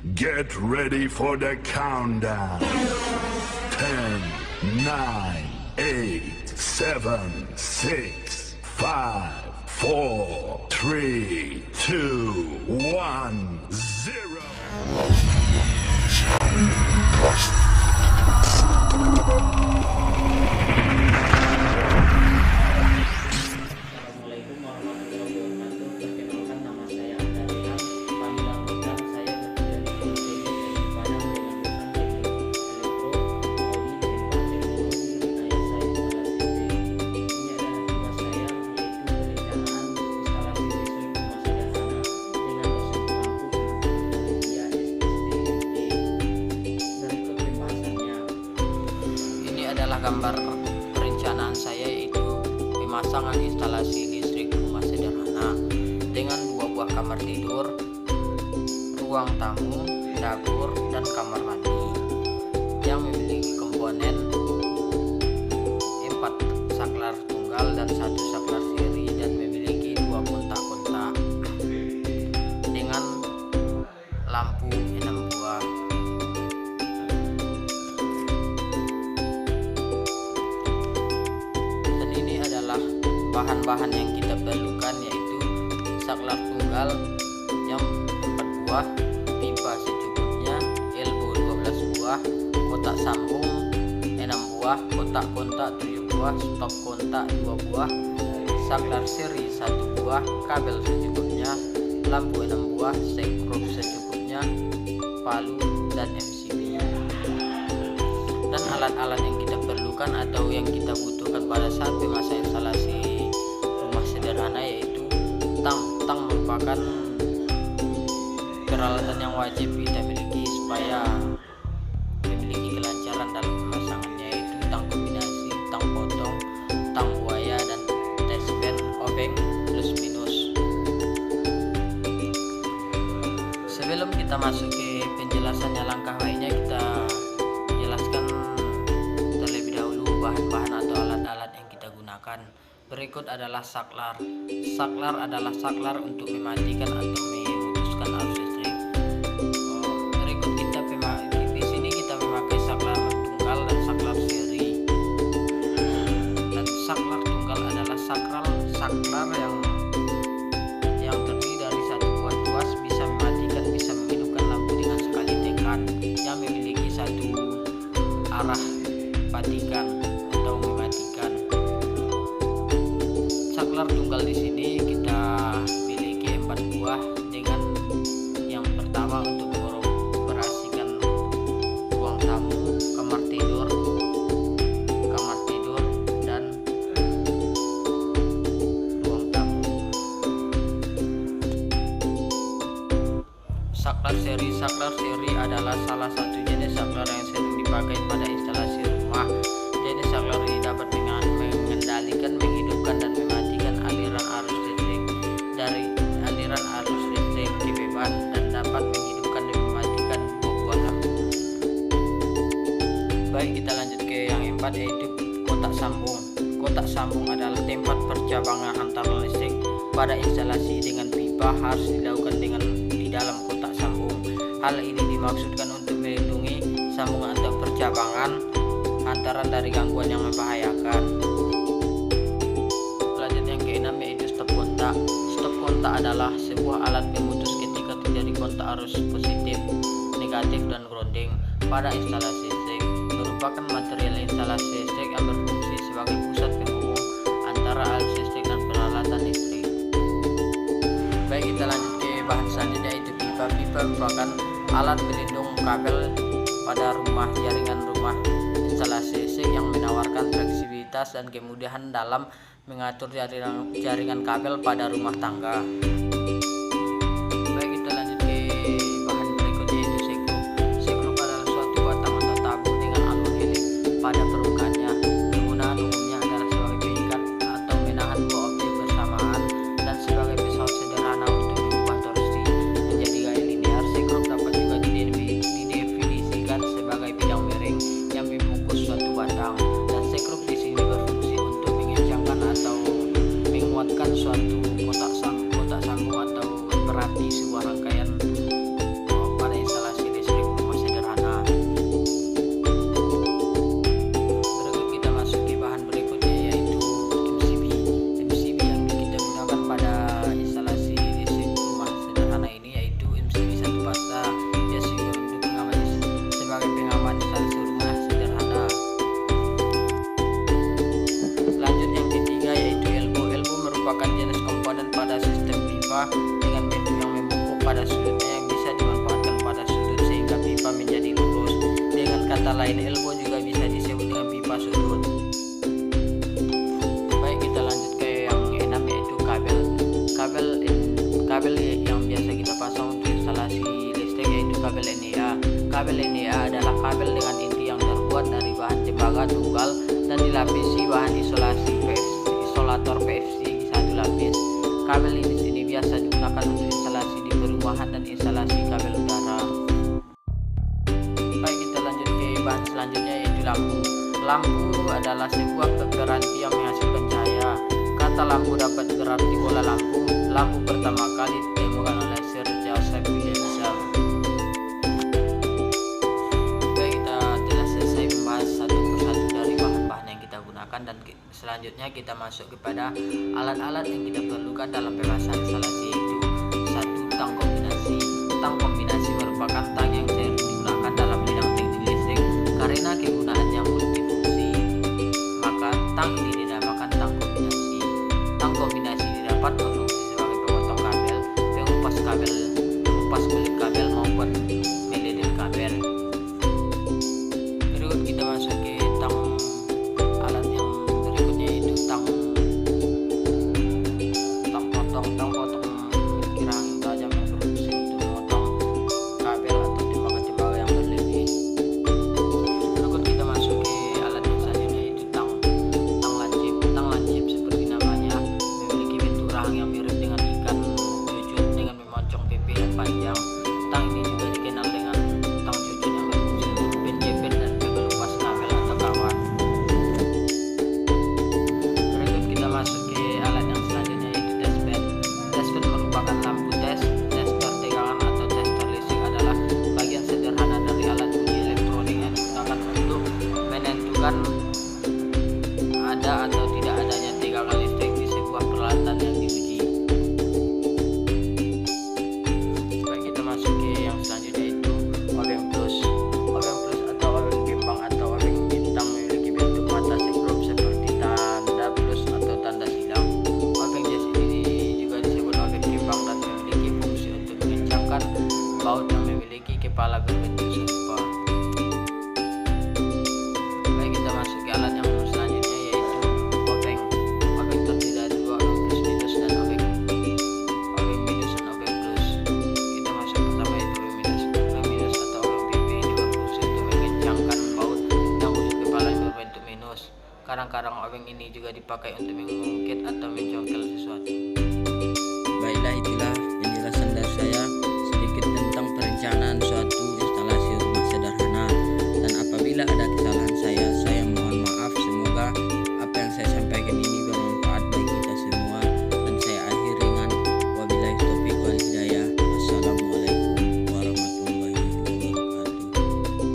Get ready for the countdown. 10, 9, 8, 7, 6, 5, 4, 3, 2, 1, 0. Assalamualaikum warahmatullahi wabarakatuh. Perkenalkan, nama saya Andarian. Panggilan kodam saya bekerja di PT Padang dengan gambar perencanaan saya yaitu pemasangan instalasi listrik rumah sederhana dengan 2 buah kamar tidur, ruang tamu, dapur, dan kamar mandi yang memiliki komponen 4 saklar tunggal dan 1 saklar seri dan memiliki 2 kontak-kontak dengan lampu 6 buah. Bahan-bahan yang kita perlukan yaitu saklar tunggal yang 4 buah, pipa secukupnya, elbow 12 buah, kotak sambung 6 buah, kotak-kontak 7 buah, stop kontak 2 buah, saklar seri 1 buah, kabel secukupnya, lampu 6 buah, sekrup secukupnya, palu dan MCB. Dan alat-alat yang kita perlukan atau yang kita butuhkan pada saat pemasangan instalasi rumah sederhana yaitu tang merupakan peralatan yang wajib kita miliki supaya memiliki kelancaran dalam pemasangannya, yaitu tang kombinasi, tang potong, tang buaya, dan test-band obeng plus minus. Sebelum kita masuk ke penjelasannya langkah lainnya, kita jelaskan terlebih dahulu bahan-bahan atau alat-alat yang kita gunakan. Berikut adalah saklar. Saklar adalah saklar untuk mematikan atau memutuskan arus listrik. Berikut di sini kita memakai saklar tunggal dan saklar seri. Dan saklar tunggal adalah saklar yang terdiri dari 1 buah tuas, bisa mematikan, bisa menghidupkan lampu dengan sekali tekan, yang memiliki 1 arah patikan atau mematikan. Saklar tunggal di sini kita miliki 4 buah dengan yang pertama untuk mengoperasikan ruang tamu, kamar tidur, dan ruang tamu. Saklar seri adalah salah satu jenis saklar yang sering dipakai pada instalasi rumah. Jenis saklar ini dapat mengendalikan, menghidupkan, dan mematikan aliran arus listrik dari aliran arus listrik ke beban, dan dapat menghidupkan dan mematikan 2 buah lampu. Baik, kita lanjut ke yang keempat yaitu kotak sambung. Kotak sambung adalah tempat percabangan antara listrik. Pada instalasi dengan pipa harus dilakukan di dalam kotak sambung. Hal ini dimaksudkan untuk melindungi sambungan atau percabangan antara dari gangguan yang membahayakan. Lanjut yang keenam yaitu stop kontak. Stop kontak adalah sebuah alat pemutus ketika terjadi kontak arus positif, negatif, dan grounding pada instalasi listrik. Merupakan material instalasi listrik yang berfungsi sebagai pusat penghubung antara arus listrik dan peralatan listrik. Baik, kita lanjut ke bahan selanjutnya yaitu pipa. Pipa merupakan alat pelindung kabel pada jaringan rumah instalasi listrik yang menawarkan fleksibilitas dan kemudahan dalam mengatur jaringan kabel pada rumah tangga. Baik, kita lanjut ke bahan berikutnya yaitu sekrup. Sekrup adalah suatu batang atau tabung dengan alur helix pada permukaannya. Penggunaan umumnya adalah sebagai pengikat atau menahan 2 objek bersamaan dan sebagai pesawat sederhana untuk mengubah torsi menjadi gaya linear. Sekrup dapat juga didefinisikan sebagai bidang miring yang membungkus suatu batang, dan sekrup di sini berfungsi untuk mengencangkan atau menguatkan suatu kotak sambung Selain elbow juga bisa disebut dengan pipa sudut. Baik, kita lanjut ke yang keenam, yaitu kabel. Kabel yang biasa kita pasang untuk instalasi listrik yaitu kabel NEA. Kabel NEA adalah kabel dengan inti yang terbuat dari bahan tembaga tunggal dan dilapisi bahan isolator PVC satu lapis. Kabel ini biasa digunakan untuk instalasi di perumahan dan instalasi kabel udara. Baik, kita lanjut ke bahan selanjutnya, yaitu lampu. Lampu adalah sebuah piranti yang menghasilkan cahaya. Kata lampu dapat berarti bola lampu. Lampu pertama kali ditemukan oleh Sir Joseph Williamson. Baik, kita telah selesai membahas satu persatu dari bahan-bahan yang kita gunakan, dan selanjutnya kita masuk kepada alat-alat yang kita perlukan dalam pemasangan instalasi, yaitu satu, tang kombinasi. Tang kombinasi merupakan tang yang sering digunakan dalam bidang teknik listrik karena kegunaannya multifungsi, maka tang ini dinamakan tang kombinasi. Tang kombinasi dapat berfungsi sebagai pemotong kabel, pengupas kulit kabel maupun meledir kabel. Berikut kita masuk ke alat yang berikutnya, yaitu tang potong. Tang potong memiliki rahang tajam yang berfungsi untuk memotong kabel atau tembaga-tembaga yang berlebih. Berikut kita masuk ke alat yang selanjutnya, yaitu tang lancip. Tang lancip seperti namanya memiliki bentuk rahang yang mirip dengan ikan cucut dengan memoncong pipi yang panjang. Tang ini juga dikenal dengan tang cucut yang berfungsi untuk penjepit dan pengelupas kabel atau kawat. Berikut kita masuk ke alat yang selanjutnya, yaitu testbed. Testbed merupakan lampu tester tegangan atau tester listrik, adalah bagian sederhana dari alat uji elektronik yang digunakan untuk menentukan ada atau tidak adanya tegangan listrik di sebuah peralatan yang diuji. Baik, kita masuk ke yang selanjutnya, yaitu obeng plus. Obeng plus atau obeng gembang atau obeng bintang memiliki bentuk mata sekrom seperti tanda plus atau tanda silang. Obeng jas ini juga disebut obeng gembang dan memiliki fungsi untuk mengencangkan baut yang memiliki kepala berbentuk serupa. Baik, kita masuk ke alat yang selanjutnya, yaitu obeng. Obeng terdiri dari dua, obeng plus minus dan obeng minus dan obeng plus. Kita masuk pertama, yaitu obeng minus. Obeng minus atau obeng PP ini berfungsi untuk mengencangkan baut yang ujung kepala berbentuk minus. Kadang-kadang obeng ini juga dipakai untuk mengungkit atau mencongkel sesuatu. Baiklah, itulah